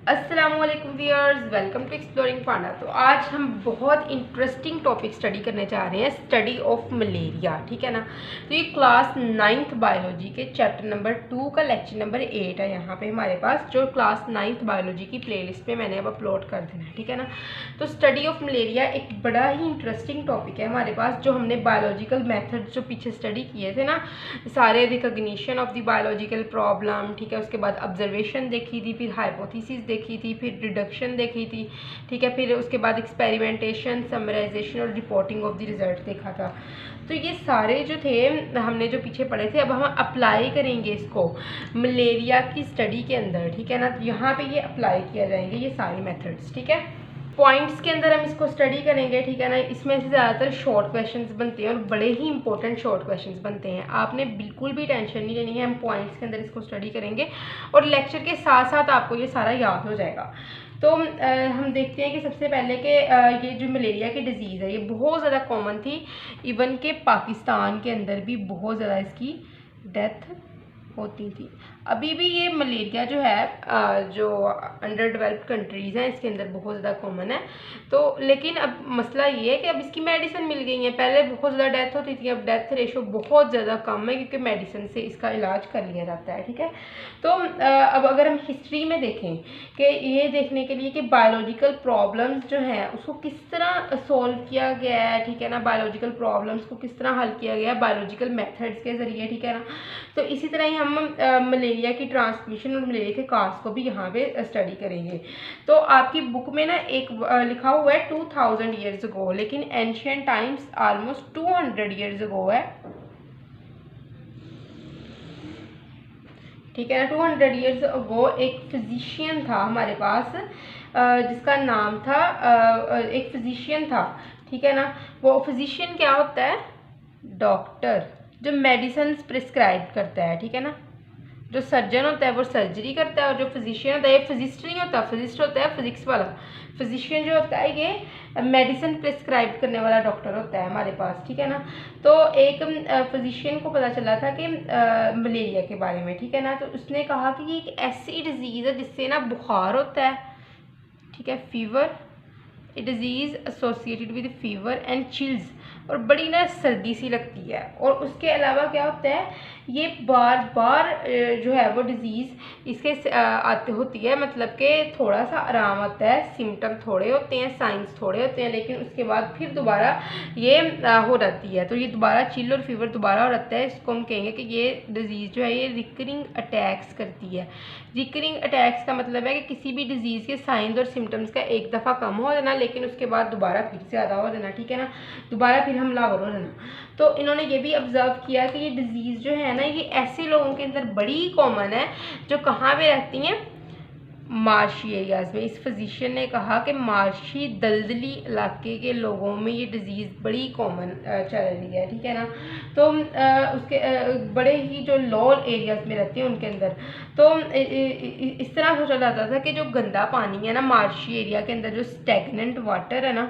अस्सलामुअलैकुम viewers, welcome to exploring पांडा। तो आज हम बहुत इंटरेस्टिंग टॉपिक स्टडी करने जा रहे हैं, स्टडी ऑफ मलेरिया। ठीक है ना। तो ये क्लास 9th बायोलॉजी के चैप्टर नंबर 2 का लेक्चर नंबर 8 है यहाँ पे हमारे पास, जो क्लास 9th बायोलॉजी की प्लेलिस्ट पे मैंने अब अपलोड कर देना है। ठीक है ना। तो स्टडी ऑफ मलेरिया एक बड़ा ही इंटरेस्टिंग टॉपिक है हमारे पास, जो हमने बायोलॉजिकल मेथड्स जो पीछे स्टडी किए थे ना, सारे recognition of the biological problem, ठीक है, उसके बाद ऑब्जर्वेशन देखी थी, फिर हाइपोथेसिस देखी थी, फिर रिडक्शन देखी थी, ठीक है, फिर उसके बाद एक्सपेरिमेंटेशन, समराइजेशन और रिपोर्टिंग ऑफ द रिजल्ट देखा था। तो ये सारे जो थे हमने जो पीछे पढ़े थे, अब हम अप्लाई करेंगे इसको मलेरिया की स्टडी के अंदर। ठीक है ना। यहाँ पे ये अप्लाई किया जाएंगे ये सारे मेथड्स। ठीक है। पॉइंट्स के अंदर हम इसको स्टडी करेंगे। ठीक है ना। इसमें से ज़्यादातर शॉर्ट क्वेश्चंस बनते हैं और बड़े ही इंपॉर्टेंट शॉर्ट क्वेश्चंस बनते हैं। आपने बिल्कुल भी टेंशन नहीं लेनी है, हम पॉइंट्स के अंदर इसको स्टडी करेंगे और लेक्चर के साथ साथ आपको ये सारा याद हो जाएगा। तो हम देखते हैं कि सबसे पहले कि ये जो मलेरिया की डिज़ीज़ है ये बहुत ज़्यादा कॉमन थी। इवन के पाकिस्तान के अंदर भी बहुत ज़्यादा इसकी डेथ होती थी। अभी भी ये मलेरिया जो है जो अंडर डेवलप्ड कंट्रीज़ हैं इसके अंदर बहुत ज़्यादा कॉमन है। तो लेकिन अब मसला ये है कि अब इसकी मेडिसिन मिल गई है। पहले बहुत ज़्यादा डेथ होती थी, अब डेथ रेशो बहुत ज़्यादा कम है क्योंकि मेडिसिन से इसका इलाज कर लिया जाता है। ठीक है। तो अब अगर हम हिस्ट्री में देखें कि ये देखने के लिए कि बायोलॉजिकल प्रॉब्लम्स जो हैं उसको किस तरह सॉल्व किया गया है, ठीक है ना, बायोलॉजिकल प्रॉब्लम्स को किस तरह हल किया गया है बायोलॉजिकल मेथड्स के ज़रिए। ठीक है ना। तो इसी तरह ही हम मलेरिया की ट्रांसमिशन और मलेरिया के काज को भी यहाँ पे स्टडी करेंगे। तो आपकी बुक में ना एक लिखा हुआ है 2000 ईयर्स अगो, लेकिन ancient times almost 200 years ago है। ठीक है ना। 200 ईयर्स अगो एक फिजिशियन था हमारे पास, जिसका नाम था एक फिजिशियन था। ठीक है ना। वो फिजिशियन क्या होता है? डॉक्टर, जो मेडिसिन प्रिस्क्राइब करता है। ठीक है ना। जो सर्जन होता है वो सर्जरी करता है, और जो फिजिशियन होता है, ये फिजिस्ट नहीं होता, फिजिस्ट होता है फिजिक्स वाला। फिजिशियन जो होता है ये मेडिसिन प्रिस्क्राइब करने वाला डॉक्टर होता है हमारे पास। ठीक है ना। तो एक फिजिशियन को पता चला था कि मलेरिया के बारे में। ठीक है ना। तो उसने कहा कि ये एक ऐसी डिजीज़ है जिससे ना बुखार होता है। ठीक है। Fever, A disease associated with fever and chills, और बड़ी ना सर्दी सी लगती है। और उसके अलावा क्या होता है, ये बार बार जो है वो डिज़ीज़ इसके आते होती है, मतलब कि थोड़ा सा आराम आता है, सिम्टम थोड़े होते हैं, साइंस थोड़े होते हैं, लेकिन उसके बाद फिर दोबारा ये हो जाती है। तो ये दोबारा चिल और फीवर दोबारा हो जाता है। इसको हम कहेंगे कि ये डिज़ीज़ जो है ये रिकरिंग अटैक्स करती है। रिकरिंग अटैक्स का मतलब है कि किसी भी डिज़ीज़ के साइंस और सिम्टम्स का एक दफ़ा कम हो जाना, लेकिन उसके बाद दोबारा फिर से ज़्यादा हो जाना। ठीक है ना। दोबारा फिर हमलावर हो जाना। तो इन्होंने ये भी ऑब्जर्व किया कि ये डिज़ीज़ जो है ना ये ऐसे लोगों के अंदर बड़ी कॉमन है जो कहाँ पे रहती हैं, मार्शी एरियाज़ में। इस फिजिशियन ने कहा कि मार्शी दलदली इलाके के लोगों में ये डिज़ीज़ बड़ी कॉमन चल रही है। ठीक है ना। तो उसके बड़े ही जो लो एरियाज़ में रहते हैं उनके अंदर, तो इस तरह सोचा जाता था कि जो गंदा पानी है ना मार्शी एरिया के अंदर, जो स्टैगनेंट वाटर है ना,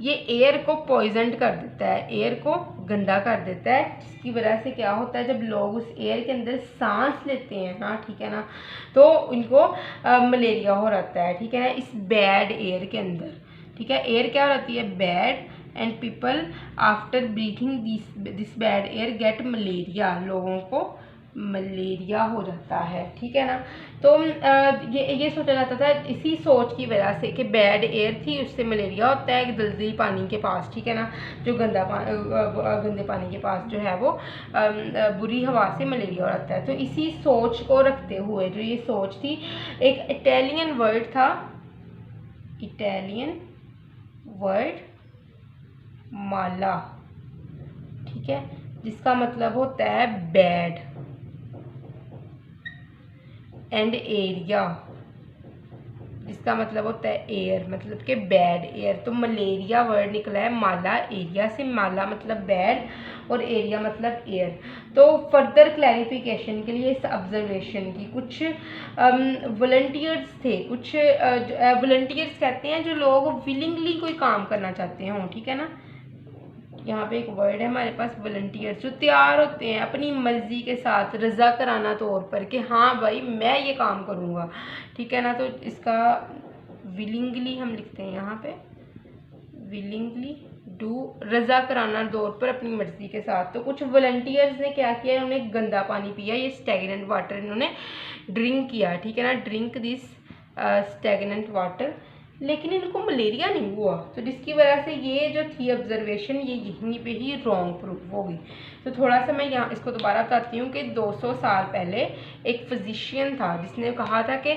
ये एयर को पॉइजनड कर देता है, एयर को गंदा कर देता है, जिसकी वजह से क्या होता है, जब लोग उस एयर के अंदर सांस लेते हैं ना, ठीक है ना, तो इनको मलेरिया हो जाता है। ठीक है ना। इस बैड एयर के अंदर, ठीक है, एयर क्या हो जाती है, bad, and people after breathing this bad air get malaria, लोगों को मलेरिया हो जाता है। ठीक है ना। तो ये सोचा जाता था इसी सोच की वजह से कि बैड एयर थी उससे मलेरिया होता है दलदली पानी के पास। ठीक है ना। जो गंदे पानी के पास जो है वो बुरी हवा से मलेरिया हो जाता है। तो इसी सोच को रखते हुए जो ये सोच थी, एक इटालियन वर्ड था, इटालियन वर्ड माला, ठीक है, जिसका मतलब होता है बैड, एंड एरिया जिसका मतलब होता है एयर, मतलब कि बैड एयर। तो मलेरिया वर्ड निकला है माला एरिया से, माला मतलब बैड और एरिया मतलब एयर। तो फर्दर क्लैरिफिकेशन के लिए इस ऑब्जर्वेशन की कुछ वॉलंटियर्स थे, कुछ वॉलंटियर्स कहते हैं जो लोग विलिंगली कोई काम करना चाहते हों। ठीक है ना। यहाँ पे एक वर्ड है हमारे पास वॉलंटियर्स, जो तैयार होते हैं अपनी मर्ज़ी के साथ रज़ा कराना तौर पर कि हाँ भाई मैं ये काम करूँगा, ठीक है ना। तो इसका विलिंगली हम लिखते हैं यहाँ पे, विलिंगली डू, रज़ा कराना तौर पर अपनी मर्ज़ी के साथ। तो कुछ वॉलंटियर्स ने क्या किया, इन्होंने गंदा पानी पिया, ये स्टैगनेंट वाटर इन्होंने ड्रिंक किया, ठीक है ना, ड्रिंक दिस स्टैगनेंट वाटर, लेकिन इनको मलेरिया नहीं हुआ। तो जिसकी वजह से ये जो थी ऑब्जर्वेशन ये यहीं पे ही रॉन्ग प्रूफ होगी। तो थोड़ा सा मैं यहाँ इसको दोबारा बताती हूँ कि 200 साल पहले एक फिजिशियन था जिसने कहा था कि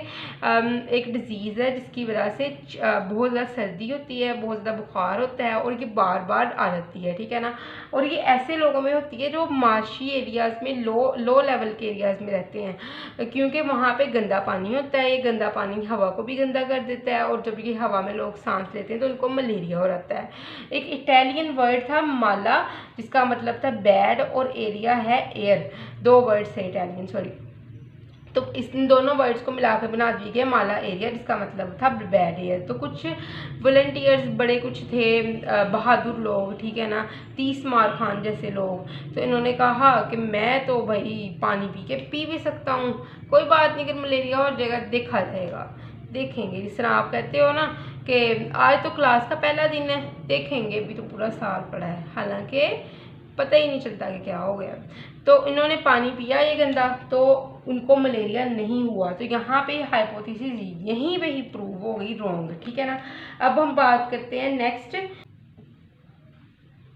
एक डिजीज़ है जिसकी वजह से बहुत ज़्यादा सर्दी होती है, बहुत ज़्यादा बुखार होता है और ये बार बार आ जाती है, ठीक है ना। और ये ऐसे लोगों में होती है जो मार्शी एरियाज़ में लो लेवल के एरियाज़ में रहते हैं, क्योंकि वहाँ पे गंदा पानी होता है। ये गंदा पानी हवा को भी गंदा कर देता है और जब ये हवा में लोग सांस लेते हैं तो उनको मलेरिया हो जाता है। एक इटालियन वर्ड था माला, जिसका मतलब था बैड, और एरिया है एयर, दो वर्ड्स है इटालियन, सॉरी। तो इन दोनों वर्ड्स को मिलाकर बना दिया गया माला एरिया, जिसका मतलब था बैड एयर। तो कुछ वॉलंटियर्स बड़े कुछ थे बहादुर लोग, ठीक है ना, 30 मार खान जैसे लोग। तो इन्होंने कहा कि मैं तो भाई पानी पी भी सकता हूँ, कोई बात नहीं, अगर मलेरिया हो जाएगा देखा जाएगा, देखेंगे। जिस तरह आप कहते हो ना कि आज तो क्लास का पहला दिन है, देखेंगे, भी तो पूरा साल पड़ा है, हालांकि पता ही नहीं चलता कि क्या हो गया। तो इन्होंने पानी पिया ये गंदा, तो उनको मलेरिया नहीं हुआ। तो यहाँ पे हाइपोथेसिस यहीं पे ही प्रूव हो गई रॉन्ग, ठीक है ना। अब हम बात करते हैं नेक्स्ट।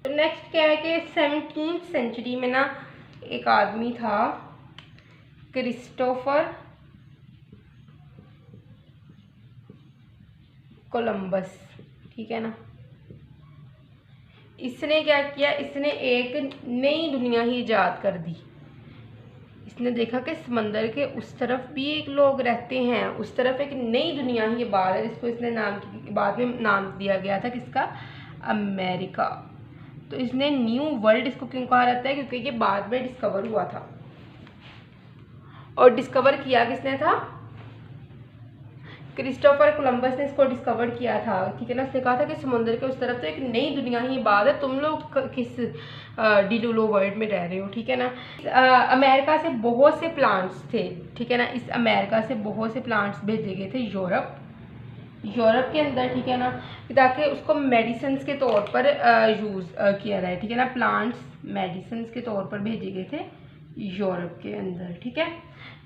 तो नेक्स्ट क्या है कि 17वीं सेंचुरी में ना एक आदमी था क्रिस्टोफर कोलंबस, ठीक है ना। इसने क्या किया, इसने एक नई दुनिया ही ईजाद कर दी। इसने देखा कि समंदर के उस तरफ भी एक लोग रहते हैं, उस तरफ एक नई दुनिया ही बाहर है, जिसको इसने बाद में नाम दिया गया था किसका, अमेरिका। तो इसने न्यू वर्ल्ड इसको क्यों कहा जाता है, क्योंकि ये बाद में डिस्कवर हुआ था। और डिस्कवर किया किसने था, क्रिस्टोफर कोलंबस ने इसको डिस्कवर किया था, ठीक है ना। उसने कहा था कि समुद्र के उस तरफ तो एक नई दुनिया ही बात है, तुम लोग किस डिलुलो वर्ल्ड में रह रहे हो, ठीक है ना। अमेरिका से बहुत से प्लांट्स थे, ठीक है ना, इस अमेरिका से बहुत से प्लांट्स भेजे गए थे यूरोप के अंदर, ठीक है ना, ताकि उसको मेडिसिन के तौर पर यूज़ किया जाए, ठीक है ना। प्लांट्स मेडिसिन के तौर पर भेजे गए थे यूरोप के अंदर, ठीक है।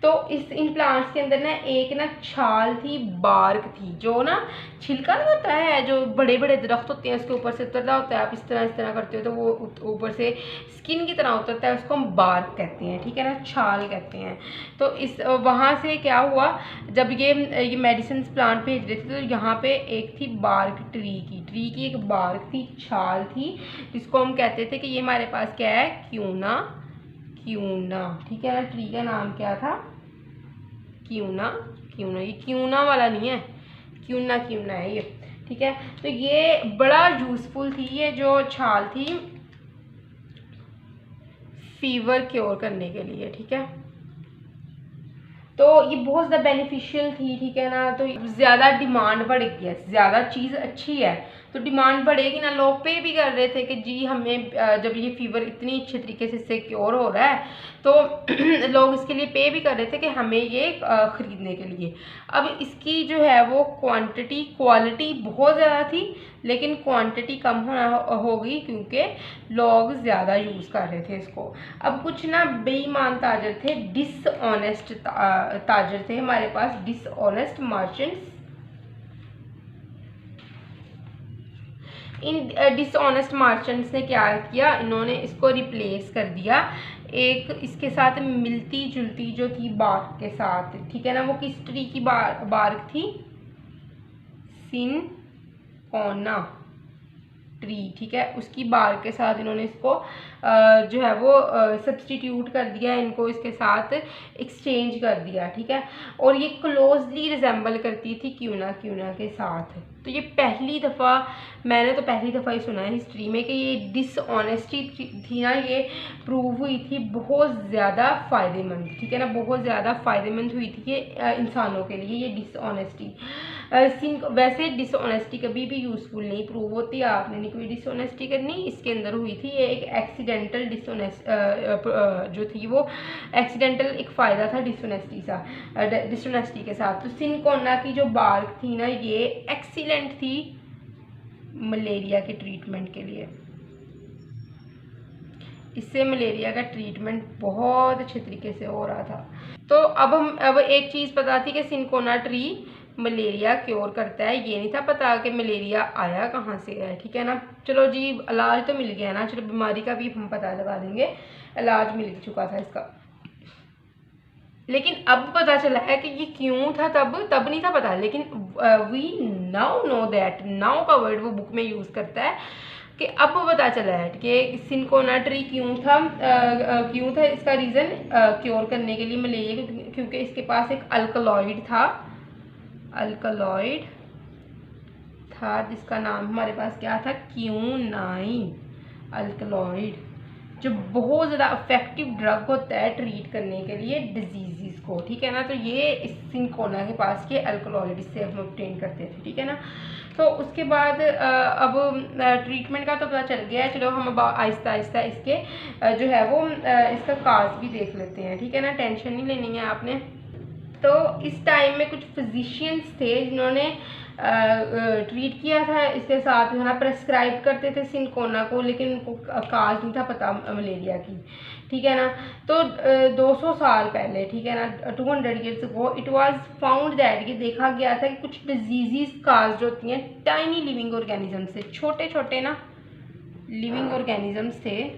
तो इन प्लांट्स के अंदर ना एक ना छाल थी, बार्क थी, जो ना छिलका नहीं होता है, जो बड़े बड़े दरख्त होते हैं उसके ऊपर से उतरता होता है, आप इस तरह करते हो तो वो ऊपर से स्किन की तरह उतरता है, उसको हम बार्क कहते हैं, ठीक है ना, छाल कहते हैं। तो इस वहाँ से क्या हुआ, जब ये मेडिसिन प्लांट भेज रहे थे तो यहाँ पे एक थी बार्क, ट्री की एक बार्क थी, छाल थी, जिसको हम कहते थे कि ये हमारे पास क्या है, क्यूना, ठीक है ना। ट्री का नाम क्या था, क्यूना। ये क्यूना वाला नहीं है, क्यूना है ये, ठीक है। तो ये बड़ा यूजफुल थी, ये जो छाल थी फीवर क्योर करने के लिए, ठीक है। तो ये बहुत ज़्यादा बेनिफिशियल थी, ठीक है ना। तो ज़्यादा डिमांड बढ़ गई है, ज़्यादा चीज़ अच्छी है तो डिमांड बढ़ेगी ना, लोग पे भी कर रहे थे कि जी हमें जब ये फीवर इतनी अच्छे तरीके से इससे क्योर हो रहा है तो लोग इसके लिए पे भी कर रहे थे कि हमें ये ख़रीदने के लिए। अब इसकी जो है वो क्वालिटी बहुत ज़्यादा थी, लेकिन क्वांटिटी कम हो गई क्योंकि लोग ज़्यादा यूज़ कर रहे थे इसको। अब कुछ ना बेईमान ताजर थे, डिसऑनेस्ट ताजर थे हमारे पास, डिसऑनेस्ट मर्चेंट्स। इन डिसऑनेस्ट मर्चेंट्स ने क्या किया, इन्होंने इसको रिप्लेस कर दिया एक इसके साथ मिलती जुलती जो थी बार्क के साथ, ठीक है ना। वो किस ट्री की बार्क थी, सिनकोना ट्री, ठीक है, उसकी बार्क के साथ इन्होंने इसको जो है वो सब्सटीट्यूट कर दिया, इनको इसके साथ एक्सचेंज कर दिया, ठीक है। और ये क्लोजली रिजेंबल करती थी क्यूना के साथ, तो ये पहली दफ़ा, मैंने तो पहली दफ़ा ही सुना है हिस्ट्री में कि ये डिसऑनेस्टी थी ना, ये प्रूव हुई थी बहुत ज़्यादा फ़ायदेमंद, ठीक है ना, बहुत ज़्यादा फ़ायदेमंद हुई थी ये इंसानों के लिए, ये डिसऑनेस्टी। वैसे डिसऑनेस्टी कभी भी यूज़फुल नहीं प्रूव होती, आपने नहीं कोई डिसऑनेस्टी करनी, इसके अंदर हुई थी ये एक एक्सीडेंटल जो थी वो एक्सीडेंटल एक फ़ायदा था डिसऑनेस्टी के साथ। तो सिनकोना की जो बार्क थी ना, ये एक्सीलेंट थी मलेरिया के ट्रीटमेंट के लिए, इससे मलेरिया का ट्रीटमेंट बहुत अच्छे तरीके से हो रहा था। तो अब एक चीज़ पता थी कि सिनकोना ट्री मलेरिया क्योर करता है, ये नहीं था पता कि मलेरिया आया कहाँ से है, ठीक है ना। चलो जी, इलाज तो मिल गया ना, चलो बीमारी का भी हम पता लगा देंगे, इलाज मिल चुका था इसका। लेकिन अब पता चला है कि ये क्यों था, तब नहीं था पता, लेकिन we now know that, now का वर्ड वो बुक में यूज़ करता है कि अब पता चला है कि सिनकोना ट्री क्यों था इसका रीज़न क्योर करने के लिए मलेरिया, क्योंकि इसके पास एक अल्कलॉइड था जिसका नाम हमारे पास क्या था, क्यूनाइन अल्कलॉइड, जो बहुत ज़्यादा इफेक्टिव ड्रग होता है ट्रीट करने के लिए डिजीज़ को, ठीक है ना। तो ये इस सिनकोना के पास के अल्कलॉइड से हम ऑब्टेन करते थे, ठीक है ना। तो उसके बाद अब ट्रीटमेंट का तो पता चल गया है, चलो हम अब आहिस्ता आहिस्ता इसके जो है वो इसका काज भी देख लेते हैं, ठीक है ना, टेंशन नहीं लेनी है आपने। तो इस टाइम में कुछ फिजिशियंस थे जिन्होंने ट्रीट किया था, इसके साथ है ना प्रेस्क्राइब करते थे सिनकोना को, लेकिन उनको काज नहीं था पता मलेरिया की, ठीक है ना। तो 200 साल पहले, ठीक है ना, 200 years ago it was found that, ये देखा गया था कि कुछ डिजीज़ काज होती हैं टाइनी लिविंग ऑर्गेनिज्म से, छोटे छोटे ना लिविंग ऑर्गेनिजम्स थे,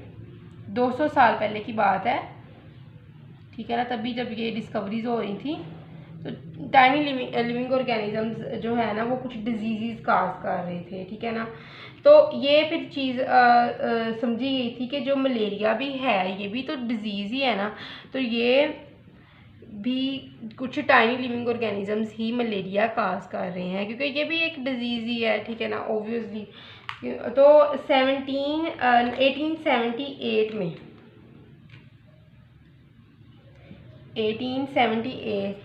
200 साल पहले की बात है, ठीक है ना। तभी जब ये डिस्कवरीज हो रही थी तो टाइनी लिविंग ऑर्गेनिजम्स जो है ना वो कुछ डिजीज़ काज कर रहे थे, ठीक है ना। तो ये फिर चीज़ समझी गई थी कि जो मलेरिया भी है ये भी तो डिजीज़ ही है ना, तो ये भी कुछ टाइनी लिविंग ऑर्गेनिजम्स ही मलेरिया काज कर रहे हैं, क्योंकि ये भी एक डिजीज़ ही है, ठीक है ना, ऑब्वियसली। तो 1878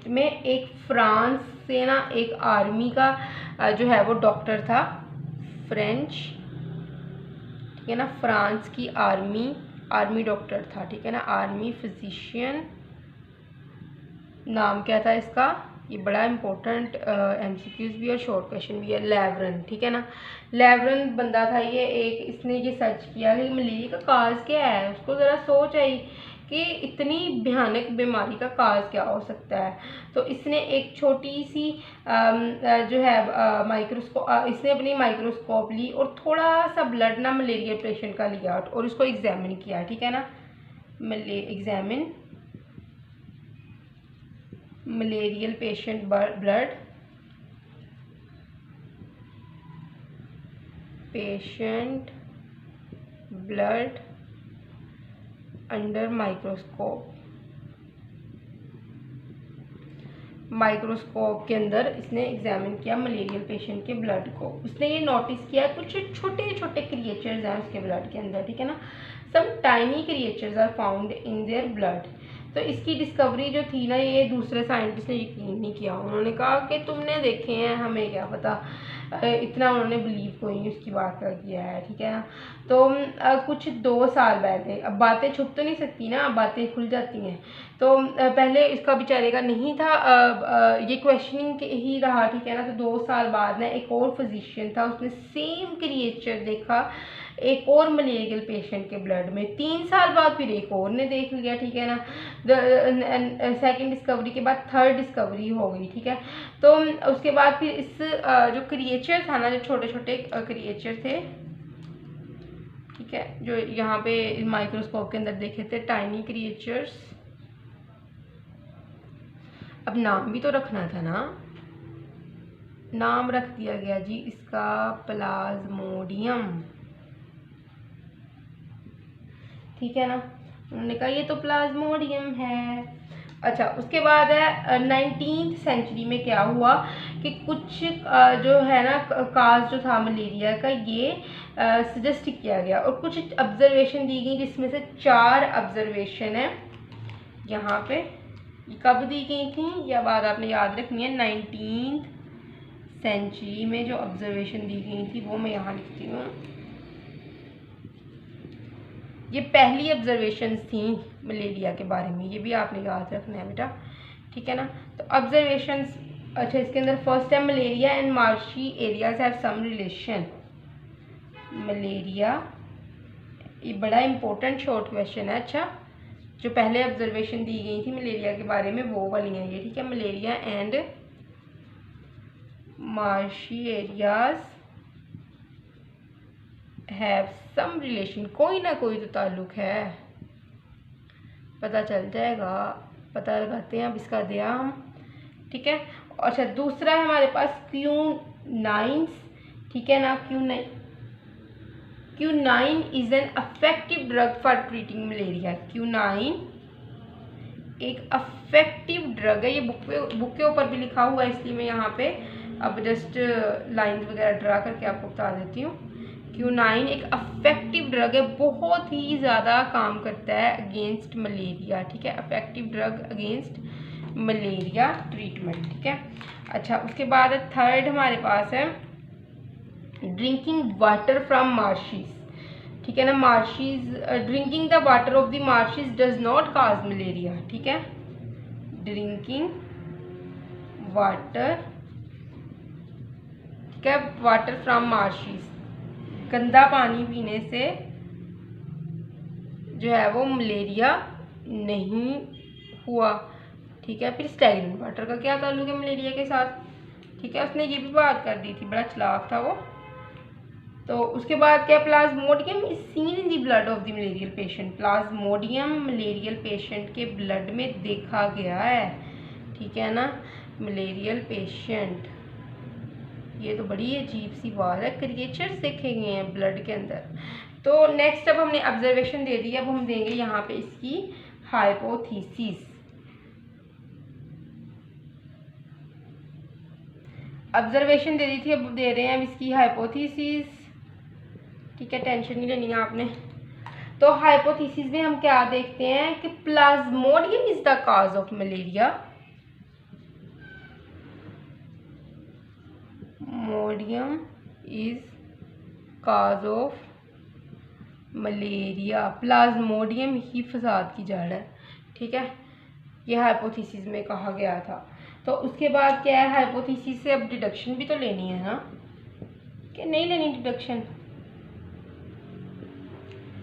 में एक फ्रांस से ना एक आर्मी का जो है वो डॉक्टर था, फ्रेंच, ठीक है ना, फ्रांस की आर्मी डॉक्टर था, ठीक है ना, आर्मी फिजिशियन, नाम क्या था इसका, ये बड़ा इंपॉर्टेंट एमसीक्यूज भी और शॉर्ट क्वेश्चन भी है, लेवरन, ठीक है ना। लेवरन बंदा था ये एक, इसने ये सर्च किया कि मलेरिया का काज क्या है, उसको ज़रा सोच आई कि इतनी भयानक बीमारी का काज क्या हो सकता है। तो इसने एक छोटी सी जो है इसने अपनी माइक्रोस्कोप ली और थोड़ा सा ब्लड ना मलेरिया पेशेंट का लिया और उसको एग्जामिन किया, ठीक है ना, malarial patient blood under microscope के अंदर इसने एग्जामिन किया मलेरियल पेशेंट के ब्लड को। उसने ये नोटिस किया कुछ छोटे छोटे क्रिएचर्स हैं उसके ब्लड के अंदर, ठीक है ना, some tiny creatures are found in their blood. तो इसकी डिस्कवरी जो थी ना, ये दूसरे साइंटिस्ट ने यकीन नहीं किया, उन्होंने कहा कि तुमने देखे हैं, हमें क्या पता, इतना उन्होंने बिलीव कोई नहीं उसकी बात का किया है, ठीक है ना। तो कुछ 2 साल पहले, अब बातें छुप तो नहीं सकती ना, अब बातें खुल जाती हैं, तो पहले इसका बेचारे का नहीं था, ये क्वेश्चनिंग ही रहा, ठीक है ना। तो 2 साल बाद ना एक और फिजिशियन था, उसने सेम क्रिएचर देखा एक और मलेरियल पेशेंट के ब्लड में, 3 साल बाद फिर एक और ने देख लिया, ठीक है ना। सेकंड डिस्कवरी के बाद थर्ड डिस्कवरी हो गई, ठीक है। तो उसके बाद फिर इस जो क्रिएचर था ना, जो छोटे छोटे क्रिएचर थे, ठीक है, जो यहाँ पे माइक्रोस्कोप के अंदर देखे थे टाइनी क्रिएचर्स, अब नाम भी तो रखना था ना, नाम रख दिया गया जी इसका प्लाज्मोडियम, ठीक है ना। उन्होंने कहा ये तो प्लाज्मोडियम है, अच्छा, उसके बाद है 19th सेंचुरी में क्या हुआ कि कुछ जो है ना काज जो था मलेरिया का, ये सजेस्ट किया गया और कुछ ऑब्जर्वेशन दी गई, जिसमें से 4 ऑब्जर्वेशन है यहाँ पे। ये कब दी गई थी, यह बात आपने याद रखनी है। 19th सेंचुरी में जो ऑब्जर्वेशन दी गई थी वो मैं यहाँ लिखती हूँ। ये पहली ऑब्जर्वेशंस थी मलेरिया के बारे में, ये भी आपने याद रखना है बेटा, ठीक है ना। तो ऑब्जर्वेशंस, अच्छा इसके अंदर फर्स्ट है malaria and marshy areas have some relation. Malaria, ये बड़ा इंपॉर्टेंट शॉर्ट क्वेश्चन है। अच्छा, जो पहले ऑब्जर्वेशन दी गई थी मलेरिया के बारे में वो वाली है ये, ठीक है। Malaria and marshy areas have some relation, कोई ना कोई तो ताल्लुक है, पता चल जाएगा, पता लगाते हैं अब इसका दिया हम, ठीक है। अच्छा, दूसरा है हमारे पास Q9, ठीक है ना। Q9 is an effective drug for treating malaria. Q9 एक अफेक्टिव ड्रग है, ये बुक के ऊपर भी लिखा हुआ है, इसलिए मैं यहाँ पे अब जस्ट लाइंस वगैरह ड्रा करके आपको बता देती हूँ। Q9 एक अफेक्टिव ड्रग है, बहुत ही ज़्यादा काम करता है अगेंस्ट मलेरिया, ठीक है। Affective drug against malaria treatment, ठीक है। अच्छा, उसके बाद थर्ड हमारे पास है ड्रिंकिंग वाटर फ्रॉम मार्शीज, ठीक है ना। Marshes, drinking the water of the marshes does not cause malaria, ठीक है। ड्रिंकिंग वाटर, ठीक है, वाटर फ्रॉम मार्शीज, गंदा पानी पीने से जो है वो मलेरिया नहीं हुआ, ठीक है। फिर स्टेगनेंट वाटर का क्या ताल्लुक है मलेरिया के साथ, ठीक है, उसने ये भी बात कर दी थी, बड़ा चालाक था वो। तो उसके बाद क्या, Plasmodium is seen in the blood of the malarial patient. Plasmodium malarial patient के ब्लड में देखा गया है, ठीक है ना। मलेरियल पेशेंट, ये तो बड़ी अजीब सी बात है, क्रिएचर्स देखे गए हैं ब्लड के अंदर। तो नेक्स्ट अब हमने ऑब्जर्वेशन दे दी, अब हम देंगे यहाँ पे इसकी हाइपोथीसिस। ऑब्जर्वेशन दे दी थी, अब दे रहे हैं अब इसकी हाइपोथीसिस, ठीक है, टेंशन नहीं लेनी है आपने। तो हाइपोथीसिस में हम क्या देखते हैं कि plasmodium is the cause of malaria. मोडियम is cause of malaria, plasmodium ही फसाद की जड़ है, ठीक है, ये हाइपोथीसिस में कहा गया था। तो उसके बाद क्या है, हाइपोथीसिस से अब डिडक्शन भी तो लेनी है ना, कि नहीं लेनी डिडक्शन।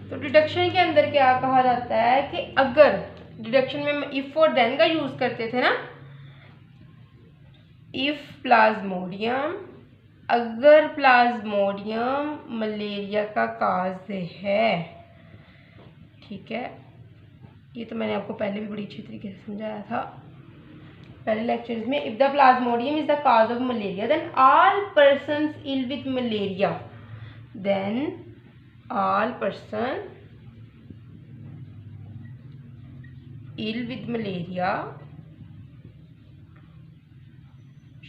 तो डिडक्शन के अंदर क्या कहा जाता है कि अगर डिडक्शन में इफ और देन का यूज करते थे ना, इफ प्लाज्मोडियम, अगर प्लाज्मोडियम मलेरिया का काज है, ठीक है, ये तो मैंने आपको पहले भी बड़ी अच्छी तरीके से समझाया था पहले लेक्चर्स में। If the plasmodium is the cause of malaria then all persons ill with malaria, then all person ill with malaria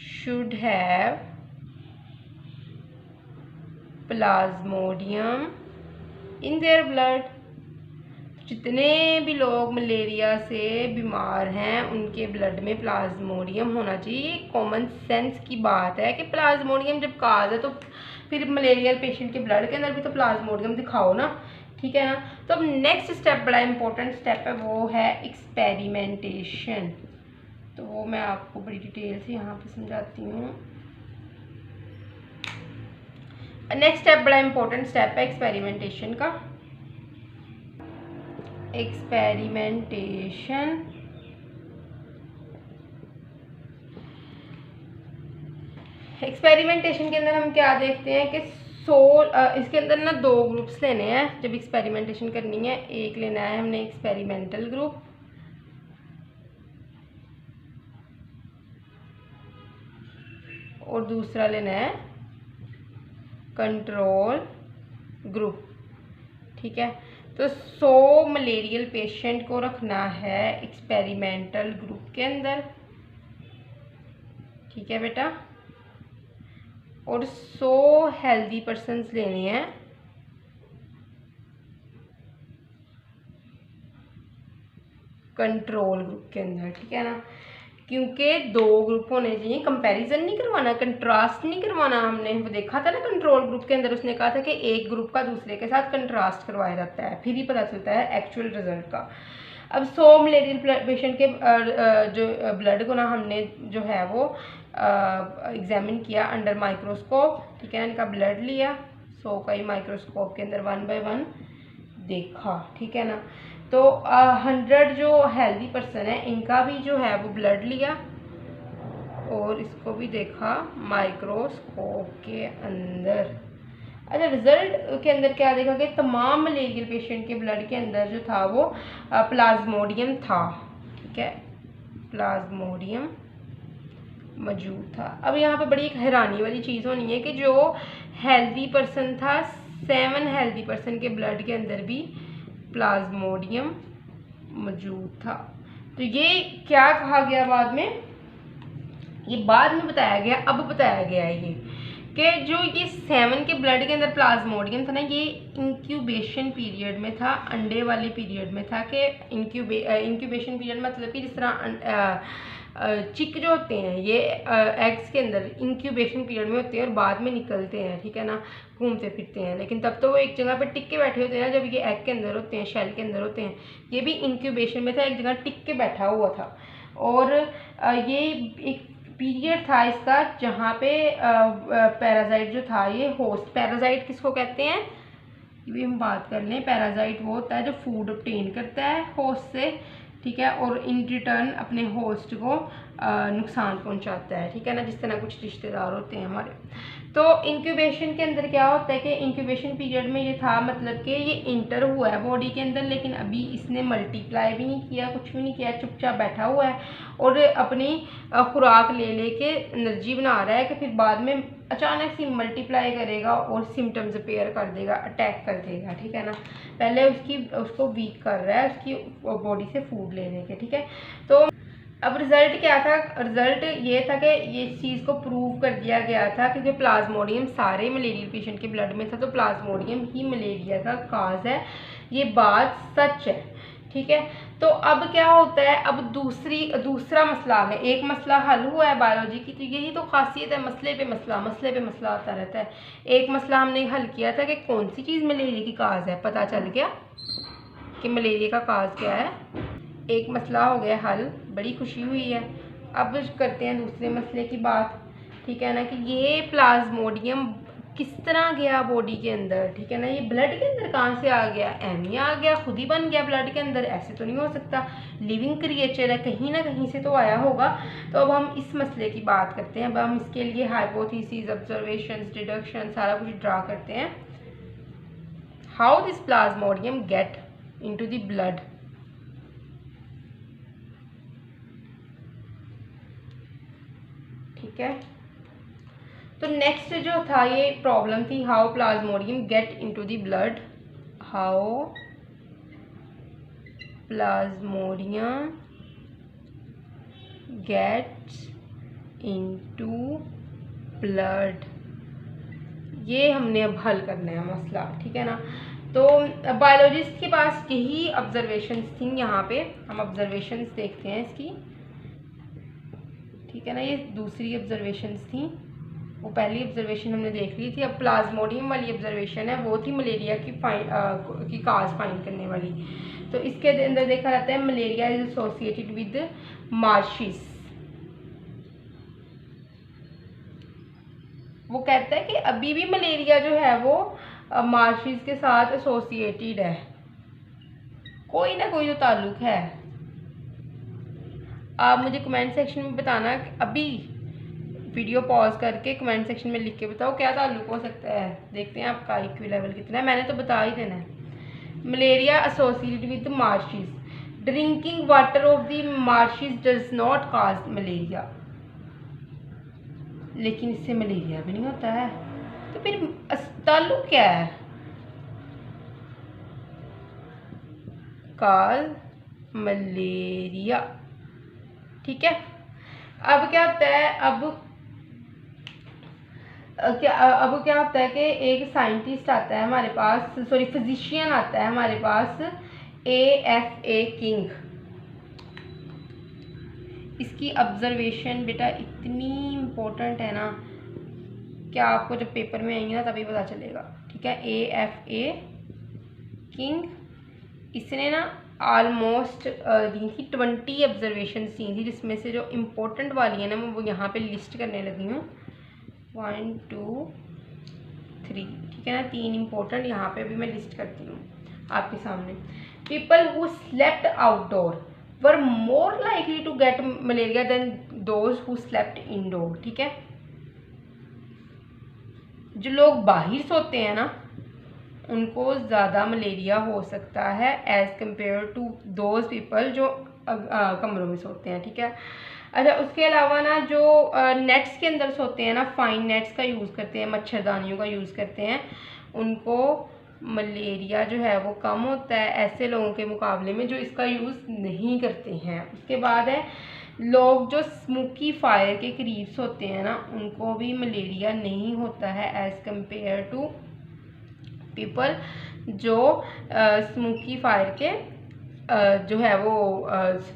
should have plasmodium in their blood। जितने भी लोग मलेरिया से बीमार हैं उनके ब्लड में प्लाज्मोडियम होना चाहिए। कॉमन सेंस की बात है कि प्लाज्मोडियम जब काज है तो फिर मलेरियल पेशेंट के ब्लड के अंदर भी तो प्लाज्मोडियम दिखाओ ना, ठीक है ना। तो अब नेक्स्ट स्टेप बड़ा इंपॉर्टेंट स्टेप है, वो है एक्सपेरिमेंटेशन। तो वो मैं आपको बड़ी डिटेल से यहाँ पे समझाती हूँ। नेक्स्ट स्टेप बड़ा इंपॉर्टेंट स्टेप है एक्सपेरिमेंटेशन का। एक्सपेरिमेंटेशन, एक्सपेरिमेंटेशन के अंदर हम क्या देखते हैं कि इसके अंदर ना 2 ग्रुप्स लेने हैं जब एक्सपेरिमेंटेशन करनी है। एक लेना है हमने एक्सपेरिमेंटल ग्रुप और दूसरा लेना है कंट्रोल ग्रुप, ठीक है। तो 100 मलेरियल पेशेंट को रखना है एक्सपेरिमेंटल ग्रुप के अंदर, ठीक है बेटा, और 100 हेल्दी पर्सन्स लेने हैं कंट्रोल ग्रुप के अंदर, ठीक है ना, क्योंकि 2 ग्रुप होने चाहिए, कंपैरिजन नहीं करवाना, कंट्रास्ट नहीं करवाना। हमने वो देखा था ना कंट्रोल ग्रुप के अंदर, उसने कहा था कि एक ग्रुप का दूसरे के साथ कंट्रास्ट करवाया जाता है, फिर ही पता चलता है एक्चुअल रिजल्ट का। अब 100 मलेरियल पेशेंट के जो ब्लड को ना हमने जो है वो एग्जामिन किया अंडर माइक्रोस्कोप, ठीक है ना, इनका ब्लड लिया 100 का ही माइक्रोस्कोप के अंदर 1 बाय 1 देखा, ठीक है ना। तो 100 जो हेल्दी पर्सन है इनका भी जो है वो ब्लड लिया और इसको भी देखा माइक्रोस्कोप के अंदर। अच्छा, रिजल्ट के अंदर क्या देखा कि तमाम मलेरियल पेशेंट के ब्लड के अंदर जो था वो प्लाज्मोडियम था, ठीक है, प्लाज्मोडियम मौजूद था। अब यहाँ पे बड़ी एक हैरानी वाली चीज़ होनी है कि जो हेल्दी पर्सन था 7 हेल्दी पर्सन के ब्लड के अंदर भी प्लाज्मोडियम मौजूद था। तो ये क्या कहा गया बाद में, ये बाद में बताया गया, अब बताया गया है ये कि जो ये 7 के ब्लड के अंदर प्लाज्मोडियम था ना, ये इंक्यूबेशन पीरियड में था, अंडे वाले पीरियड में था। कि इंक्यूबेशन पीरियड मतलब कि जिस तरह चिक जो होते हैं ये एग्स के अंदर इंक्यूबेशन पीरियड में होते हैं और बाद में निकलते हैं, ठीक है ना, घूमते फिरते हैं, लेकिन तब तो वो एक जगह पे टिक के बैठे होते हैं ना, जब ये एग के अंदर होते हैं, शेल के अंदर होते हैं। ये भी इंक्यूबेशन में था, एक जगह टिक के बैठा हुआ था। और ये एक पीरियड था इसका जहाँ पे पैरासाइट जो था, ये होस्ट, पैरासाइट किसको कहते हैं ये भी हम बात कर लें। पैरासाइट वो होता है जो फूड ऑब्टेन करता है होस्ट से, ठीक है, और इन रिटर्न अपने होस्ट को नुकसान पहुंचाता है, ठीक है ना, जिस तरह कुछ रिश्तेदार होते हैं हमारे। तो इंक्यूबेशन के अंदर क्या होता है कि इंक्यूबेशन पीरियड में ये था, मतलब कि ये इंटर हुआ है बॉडी के अंदर, लेकिन अभी इसने मल्टीप्लाई भी नहीं किया, कुछ भी नहीं किया, चुपचाप बैठा हुआ है और अपनी खुराक ले लेके एनर्जी बना रहा है कि फिर बाद में अचानक से मल्टीप्लाई करेगा और सिम्टम्स अपेयर कर देगा, अटैक कर देगा, ठीक है ना। पहले उसको वीक कर रहा है उसकी बॉडी से फूड ले लेके, ठीक है। तो अब रिजल्ट क्या था, रिजल्ट ये था कि ये चीज़ को प्रूव कर दिया गया था क्योंकि प्लाज्मोडियम सारे मलेरियल पेशेंट के ब्लड में था, तो प्लाज्मोडियम ही मलेरिया का काज है, ये बात सच है, ठीक है। तो अब क्या होता है, अब दूसरा मसला आ गया, एक मसला हल हुआ है बायोलॉजी की, तो यही तो खासियत है, मसले पे मसला आता रहता है। एक मसला हमने हल किया था कि कौन सी चीज़ मलेरिया की काज है, पता चल गया कि मलेरिया का काज क्या है, एक मसला हो गया हल, बड़ी खुशी हुई है। अब करते हैं दूसरे मसले की बात, ठीक है ना, कि ये प्लाज्मोडियम किस तरह गया बॉडी के अंदर, ठीक है ना, ये ब्लड के अंदर कहाँ से आ गया, एम आ गया, खुद ही बन गया ब्लड के अंदर, ऐसे तो नहीं हो सकता, लिविंग क्रिएचर है, कहीं ना कहीं से तो आया होगा। तो अब हम इस मसले की बात करते हैं। अब हम इसके लिए हाइपोथेसिस, ऑब्जर्वेशंस, डिडक्शन सारा कुछ ड्रा करते हैं। How this plasmodium get into the blood, ठीक है। तो नेक्स्ट जो था ये प्रॉब्लम थी, how plasmodium get into the blood, how plasmodium gets into blood, ये हमने अब हल करना है मसला, ठीक है ना। तो बायोलॉजिस्ट के पास यही ऑब्जर्वेशंस थी, यहाँ पे हम ऑब्जर्वेशंस देखते हैं इसकी, ठीक है ना। ये दूसरी ऑब्जर्वेशंस थी, वो पहली ऑब्जर्वेशन हमने देख ली थी। अब प्लाज्मोडियम वाली ऑब्जर्वेशन है, वो थी मलेरिया की काज फाइंड करने वाली। तो इसके अंदर देखा जाता है मलेरिया इज एसोसिएटेड विद मार्शिस। वो कहता है कि अभी भी मलेरिया जो है वो मार्शिस के साथ एसोसिएटेड है, कोई ना कोई तो ताल्लुक है। आप मुझे कमेंट सेक्शन में बताना, अभी वीडियो पॉज करके कमेंट सेक्शन में लिख के बताओ क्या ताल्लुक हो सकता है, देखते हैं आपका IQ लेवल कितना है, मैंने तो बता ही देना है। Malaria associated with marshes, drinking water of the marshes does not cause malaria, लेकिन इससे मलेरिया भी नहीं होता है, तो फिर ताल्लुक क्या है। Cause malaria. ठीक है, अब क्या होता है, अब क्या होता है कि एक साइंटिस्ट आता है हमारे पास, सॉरी फिजिशियन आता है हमारे पास, AFA किंग। इसकी ऑब्जर्वेशन बेटा इतनी इम्पोर्टेंट है ना, क्या आपको जब पेपर में आएंगे ना तभी पता चलेगा। ठीक है, AFA किंग, इसने ना ऑलमोस्ट दी थी 20 ऑब्जर्वेशन दी थी, जिसमें से जो इम्पोर्टेंट वाली है ना मैं वो यहाँ पे लिस्ट करने लगी हूँ। 1 2 3, ठीक है ना, 3 इम्पोर्टेंट यहाँ पे भी मैं लिस्ट करती हूँ आपके सामने। People who slept outdoor were more likely to get malaria than those who slept indoor. ठीक है, जो लोग बाहर सोते हैं ना उनको ज़्यादा मलेरिया हो सकता है as compare to those people जो कमरों में सोते हैं। ठीक है, अच्छा उसके अलावा ना जो नेट्स के अंदर सोते हैं ना, फाइन नेट्स का यूज़ करते हैं, मच्छरदानियों का यूज़ करते हैं, उनको मलेरिया जो है वो कम होता है ऐसे लोगों के मुकाबले में जो इसका यूज़ नहीं करते हैं। उसके बाद है लोग जो स्मोकी फायर के करीब सोते हैं ना उनको भी मलेरिया नहीं होता है एज़ कम्पेयर टू पीपल जो स्मोकी फायर के जो है वो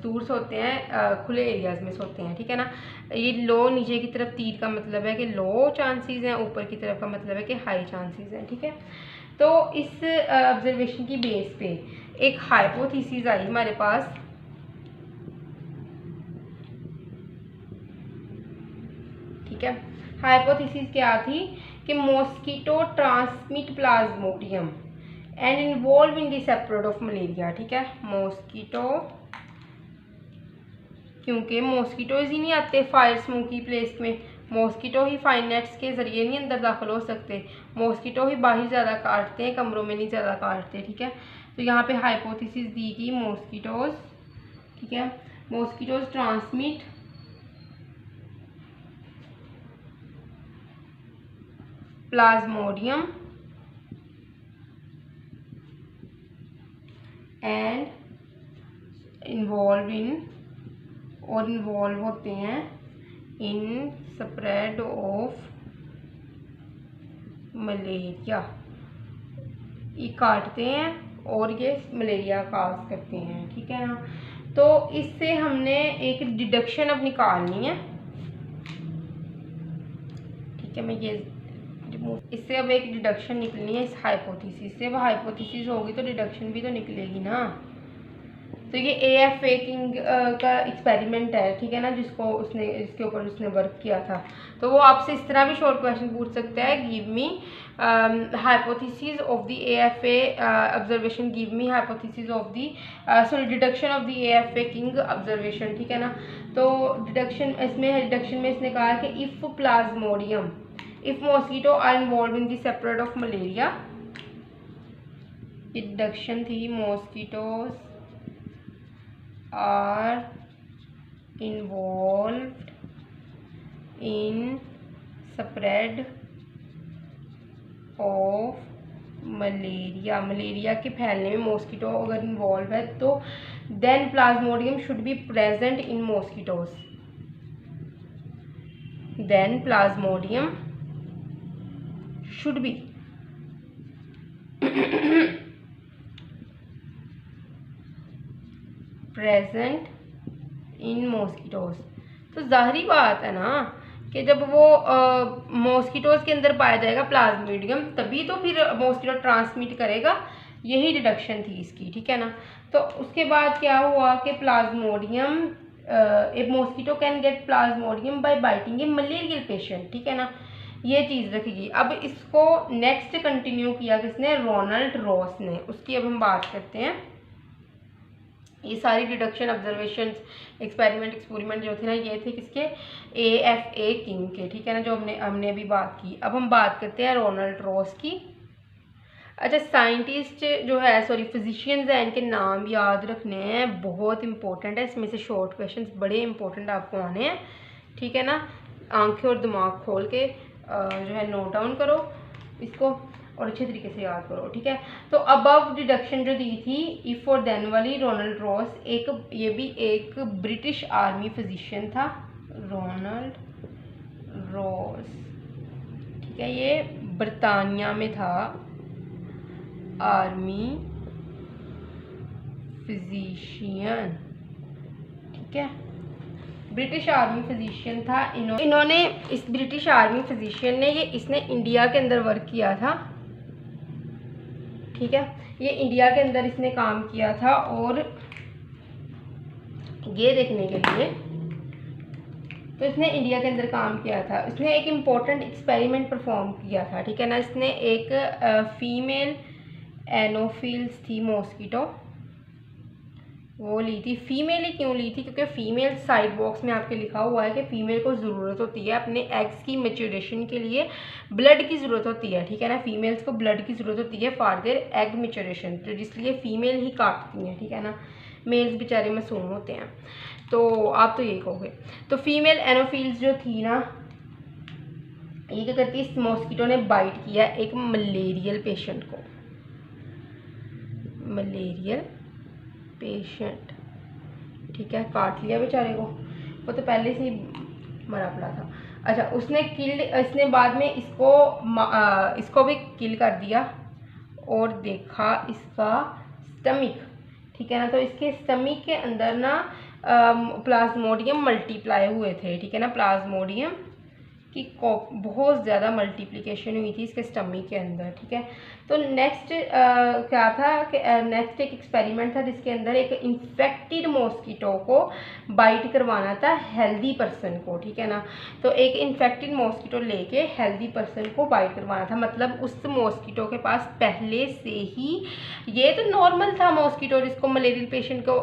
दूर सोते हैं, खुले एरियाज में सोते हैं। ठीक है ना, ये लो नीचे की तरफ तीर का मतलब है कि लो चांसेस हैं, ऊपर की तरफ का मतलब है कि हाई चांसेस हैं। ठीक है, तो इस ऑब्जर्वेशन की बेस पे एक हाइपोथेसिस आई हमारे पास। ठीक है, हाइपोथेसिस क्या थी कि mosquito transmit Plasmodium and involve in this episode of malaria. ठीक है, मॉस्किटो, क्योंकि मॉस्किटोज ही नहीं आते फायर स्मोकी प्लेस में, मॉस्किटो ही फाइन नेट्स के ज़रिए नहीं अंदर दाखिल हो सकते, मॉस्किटो ही बाहर ज़्यादा काटते हैं, कमरों में नहीं ज़्यादा काटते। ठीक है, तो यहाँ पे हाइपोथेसिस दी गई मॉस्किटोज। ठीक है, mosquitoes transmit Plasmodium and involve होते हैं इन स्प्रेड ऑफ मलेरिया। ये काटते हैं और ये मलेरिया काज करते हैं। ठीक है ना, तो इससे हमने एक डिडक्शन अब निकालनी है। ठीक है, मैं ये इससे अब एक डिडक्शन निकलनी है इस हाइपोथेसिस से। अब हाइपोथेसिस होगी तो डिडक्शन भी तो निकलेगी ना। तो ये AFA किंग का एक्सपेरिमेंट है। ठीक है ना, जिसको उसने इसके ऊपर उसने वर्क किया था। तो वो आपसे इस तरह भी शॉर्ट क्वेश्चन पूछ सकता है, give me hypothesis of the AFA observation, give me hypothesis of the sorry deduction of the AFA king observation. ठीक है ना, तो डिडक्शन में इसने कहा कि if plasmodium, if mosquito are involved in the separate of malaria, deduction थी mosquitoes are involved in spread of malaria, malaria के फैलने में मॉस्किटो अगर इन्वॉल्व है तो then plasmodium should be present in mosquitoes, then Plasmodium should be present in mosquitoes। तो जाहिर बात है ना कि जब वो मॉस्किटोज के अंदर पाया जाएगा प्लाज्मोडियम तभी तो फिर मॉस्किटो ट्रांसमिट करेगा, यही डिडक्शन थी इसकी। ठीक है ना, तो उसके बाद क्या हुआ कि plasmodium, a mosquito can get plasmodium by biting a malarial patient. ठीक है ना, ये चीज़ रखेगी। अब इसको नेक्स्ट कंटिन्यू किया किसने, रोनाल्ड रॉस ने। उसकी अब हम बात करते हैं। ये सारी डिडक्शन ऑब्जर्वेशंस एक्सपेरिमेंट जो थे ना ये थे किसके, AFA किंग के। ठीक है ना, जो हमने अभी बात की। अब हम बात करते हैं रोनाल्ड रॉस की। अच्छा, साइंटिस्ट जो है सॉरी फिजिशियंस हैं, इनके नाम याद रखने हैं, बहुत इंपॉर्टेंट है। इसमें से शॉर्ट क्वेश्चंस बड़े इंपॉर्टेंट आपको आने हैं। ठीक है ना, आंखें और दिमाग खोल के जो है नोट डाउन करो इसको। और अच्छे तरीके से याद करो, ठीक है। तो अबव डिडक्शन जो दी थी इफ और देन वाली, रोनाल्ड रॉस, ये भी एक ब्रिटिश आर्मी फिजिशियन था, रोनाल्ड रॉस, ठीक है। ये बरतानिया में था आर्मी फिजिशियन, ठीक है, ब्रिटिश आर्मी फिजिशियन था। इन्होंने इस ब्रिटिश आर्मी फिजिशियन ने इसने इंडिया के अंदर वर्क किया था, ठीक है। ये इंडिया के अंदर इसने काम किया था और ये देखने के लिए, तो इसने इंडिया के अंदर काम किया था। इसने एक इम्पोर्टेंट एक्सपेरिमेंट परफॉर्म किया था, ठीक है ना। इसने एक फीमेल एनोफिल्स थी मॉस्किटो, वो ली थी। फीमेल ही क्यों ली थी? क्योंकि फीमेल साइड बॉक्स में आपके लिखा हुआ है कि फीमेल को ज़रूरत होती है अपने एग्स की मेच्योरेशन के लिए, ब्लड की ज़रूरत होती है, ठीक है ना। फीमेल्स को ब्लड की ज़रूरत होती है फॉर देयर एग मेच्योरेशन, तो इसलिए फीमेल ही काटती हैं, ठीक है ना। मेल्स बेचारे मासूम होते हैं, तो आप तो ये कहोगे। तो फीमेल एनोफिल्स जो थी ना, ये क्या करती है, इस मॉस्किटो ने बाइट किया एक मलेरियल पेशेंट को, मलेरियल पेशेंट, ठीक है, काट लिया बेचारे को, वो तो पहले से ही मरा पड़ा था। अच्छा, उसने इसने बाद में इसको भी किल कर दिया और देखा इसका स्टमक, ठीक है ना। तो इसके स्टमक के अंदर ना प्लाज्मोडियम मल्टीप्लाई हुए थे, ठीक है ना। प्लाज्मोडियम की बहुत ज़्यादा मल्टीप्लिकेशन हुई थी इसके स्टमक के अंदर, ठीक है। तो नेक्स्ट क्या था कि नेक्स्ट एक एक्सपेरिमेंट था जिसके अंदर एक इन्फेक्टेड मॉस्किटो को बाइट करवाना था हेल्दी पर्सन को, ठीक है ना। तो एक इन्फेक्टेड मॉस्किटो लेके हेल्दी पर्सन को बाइट करवाना था, मतलब उस मॉस्किटो के पास पहले से ही, ये तो नॉर्मल था मॉस्किटो जिसको मलेरियल पेशेंट को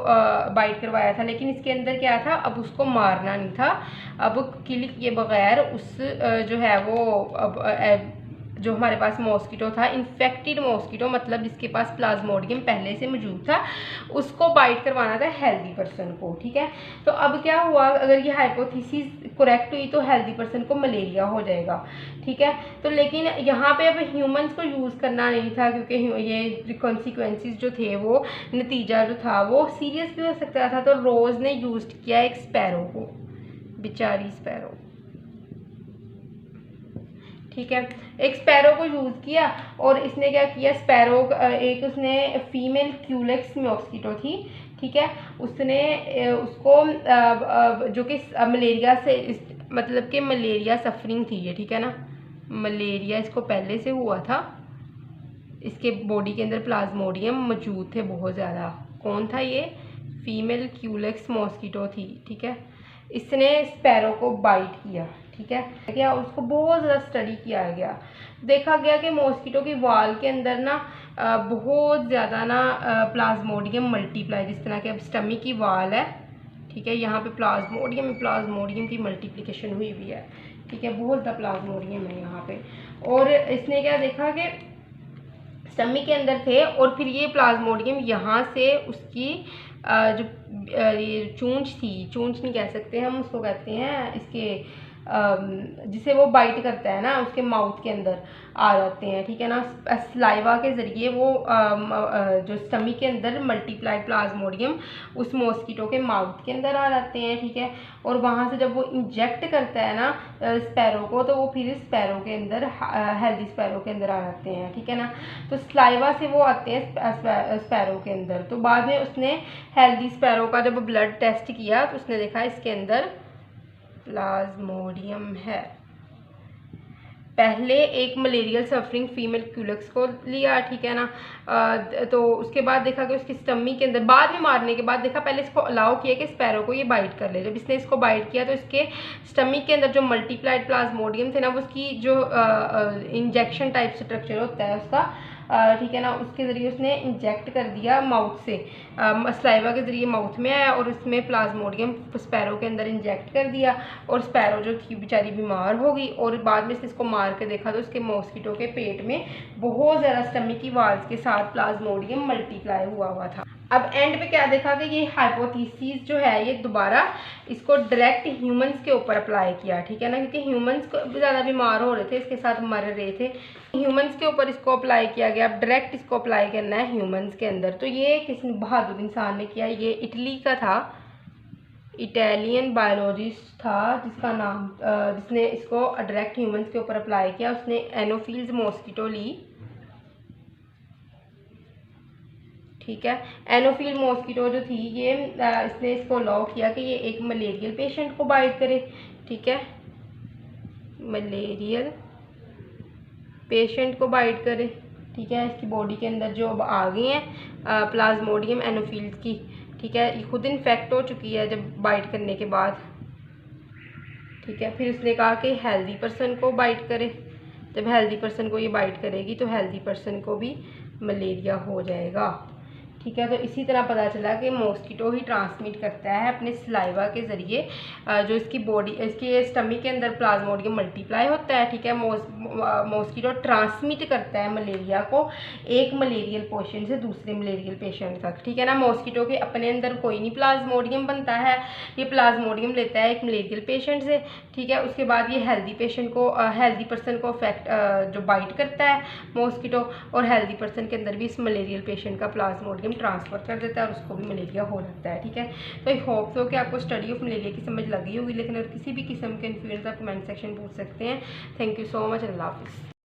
बाइट करवाया था, लेकिन इसके अंदर क्या था, अब उसको मारना नहीं था, अब किल किए बगैर उस जो है वो अब जो हमारे पास मॉस्किटो था, इन्फेक्टेड मॉस्किटो, मतलब जिसके पास प्लाज्मोडियम पहले से मौजूद था, उसको बाइट करवाना था हेल्दी पर्सन को, ठीक है। तो अब क्या हुआ, अगर ये हाइपोथेसिस करेक्ट हुई तो हेल्दी पर्सन को मलेरिया हो जाएगा, ठीक है। तो लेकिन यहाँ पे अब ह्यूमंस को यूज़ करना नहीं था, क्योंकि ये कॉन्सिक्वेंसेस जो थे, वो नतीजा जो था वो सीरियस भी हो सकता था। तो रोज़ ने यूज़ किया एक स्पैरो को, बेचारी स्पैरो, ठीक है, एक स्पैरो को यूज़ किया और इसने क्या किया, स्पैरो एक उसने फीमेल क्यूलेक्स मॉस्किटो थी, ठीक है, उसने उसको जो कि मलेरिया से मतलब कि मलेरिया सफरिंग थी ये, ठीक है ना, मलेरिया इसको पहले से हुआ था, इसके बॉडी के अंदर प्लाज्मोडियम मौजूद थे बहुत ज़्यादा। कौन था ये? फीमेल क्यूलेक्स मॉस्किटो थी, ठीक है। इसने स्पैरो को बाइट किया, ठीक है, क्या उसको बहुत ज़्यादा स्टडी किया गया, देखा गया कि मॉस्किटो की वाल के अंदर ना बहुत ज़्यादा ना प्लाज्मोडियम मल्टीप्लाई, जिस तरह के अब स्टमक की वाल है, ठीक है, यहाँ पे प्लाज्मोडियम की मल्टीप्लिकेशन हुई हुई है, ठीक है, बहुत ज़्यादा प्लाज्मोडियम है यहाँ पे। और इसने क्या देखा कि स्टमक के अंदर थे और फिर ये प्लाज्मोडियम यहाँ से उसकी जो ये चूंच थी, चूंच नहीं कह सकते हम उसको, कहते हैं इसके जिसे वो बाइट करता है ना, उसके माउथ के अंदर आ जाते हैं, ठीक है ना। स्लाइवा के ज़रिए वो जो स्टमक के अंदर मल्टीप्लाइड प्लाज्मोडियम उस मॉस्किटो के माउथ के अंदर आ जाते हैं, ठीक है। और वहाँ से जब वो इंजेक्ट करता है ना स्पैरो को, तो वो फिर स्पैरो के अंदर हेल्दी स्पैरो के अंदर आ जाते हैं, ठीक है ना। तो स्लाइवा से वो आते हैं स्पैरो के अंदर। तो बाद में उसने हेल्दी स्पैरो का जब ब्लड टेस्ट किया तो उसने देखा इसके अंदर प्लाज्मोडियम है। पहले एक मलेरियल सफरिंग फीमेल क्यूलेक्स को लिया, ठीक है ना, तो उसके बाद देखा कि उसकी स्टमक के अंदर, बाद में मारने के बाद देखा, पहले इसको अलाउ किया कि स्पैरो को ये बाइट कर ले। जब इसने इसको बाइट किया तो इसके स्टमक के अंदर जो मल्टीप्लाइड प्लाज्मोडियम थे ना, वो उसकी जो इंजेक्शन टाइप स्ट्रक्चर होता है उसका, ठीक है ना, उसके ज़रिए उसने इंजेक्ट कर दिया माउथ से, स्लाइवा के ज़रिए माउथ में आया और उसमें प्लाज्मोडियम स्पैरो के अंदर इंजेक्ट कर दिया और स्पैरो जो थी बेचारी बीमार हो गई। और बाद में इसको मार के देखा तो उसके मॉस्किटो के पेट में बहुत ज़्यादा स्टमक की वाल्स के साथ प्लाज्मोडियम मल्टीप्लाई हुआ था। अब एंड पे क्या देखा कि ये हाइपोथेसिस जो है ये दोबारा इसको डायरेक्ट ह्यूमंस के ऊपर अप्लाई किया, ठीक है ना, क्योंकि ह्यूमंस को ज़्यादा बीमार हो रहे थे, इसके साथ मर रहे थे, ह्यूमंस के ऊपर इसको अप्लाई किया गया। अब डायरेक्ट इसको अप्लाई करना है ह्यूमंस के अंदर। तो ये किस बहादुर इंसान ने किया, ये इटली का था, इटालियन बायोलॉजिस्ट था जिसका नाम जिसने इसको डायरेक्ट ह्यूमंस के ऊपर अप्लाई किया। उसने एनोफिल्स मॉस्किटो ली, ठीक है। एनोफिल मॉस्किटो जो थी ये इसने इसको अलाउ किया कि ये एक मलेरियल पेशेंट को बाइट करे, ठीक है, मलेरियल पेशेंट को बाइट करे, ठीक है। इसकी बॉडी के अंदर जो अब आ गई हैं प्लाज्मोडियम एनोफिल्स की, ठीक है, ये खुद इन्फेक्ट हो चुकी है जब बाइट करने के बाद, ठीक है। फिर उसने कहा कि हेल्दी पर्सन को बाइट करे, जब हेल्दी पर्सन को ये बाइट करेगी तो हेल्दी पर्सन को भी मलेरिया हो जाएगा, ठीक है। तो इसी तरह पता चला कि मॉस्किटो ही ट्रांसमिट करता है अपने सलाइवा के ज़रिए, जो इसकी बॉडी इसके स्टमक के अंदर प्लाज्मोडियम मल्टीप्लाई होता है, ठीक है। मॉस्किटो ट्रांसमिट करता है मलेरिया को एक मलेरियल पेशेंट से दूसरे मलेरियल पेशेंट तक, ठीक है ना। मॉस्किटो के अपने अंदर कोई नहीं प्लाज्मोडियम बनता है, ये प्लाज्मोडियम लेता है एक मलेरियल पेशेंट से, ठीक है। उसके बाद ये हेल्दी पेशेंट को हेल्दी पर्सन को जो बाइट करता है मॉस्किटो, और हेल्दी पर्सन के अंदर भी इस मलेरियल पेशेंट का प्लाज्मोडियम ट्रांसफ़र कर देता है और उसको भी मलेरिया हो जाता है, ठीक है। तो आई होप सो कि आपको स्टडी ऑफ मलेरिया की समझ लगी होगी, लेकिन अगर किसी भी किस्म के कन्फ्यूजन आप कमेंट सेक्शन पूछ सकते हैं। थैंक यू सो मच, अल्लाह हाफिज़।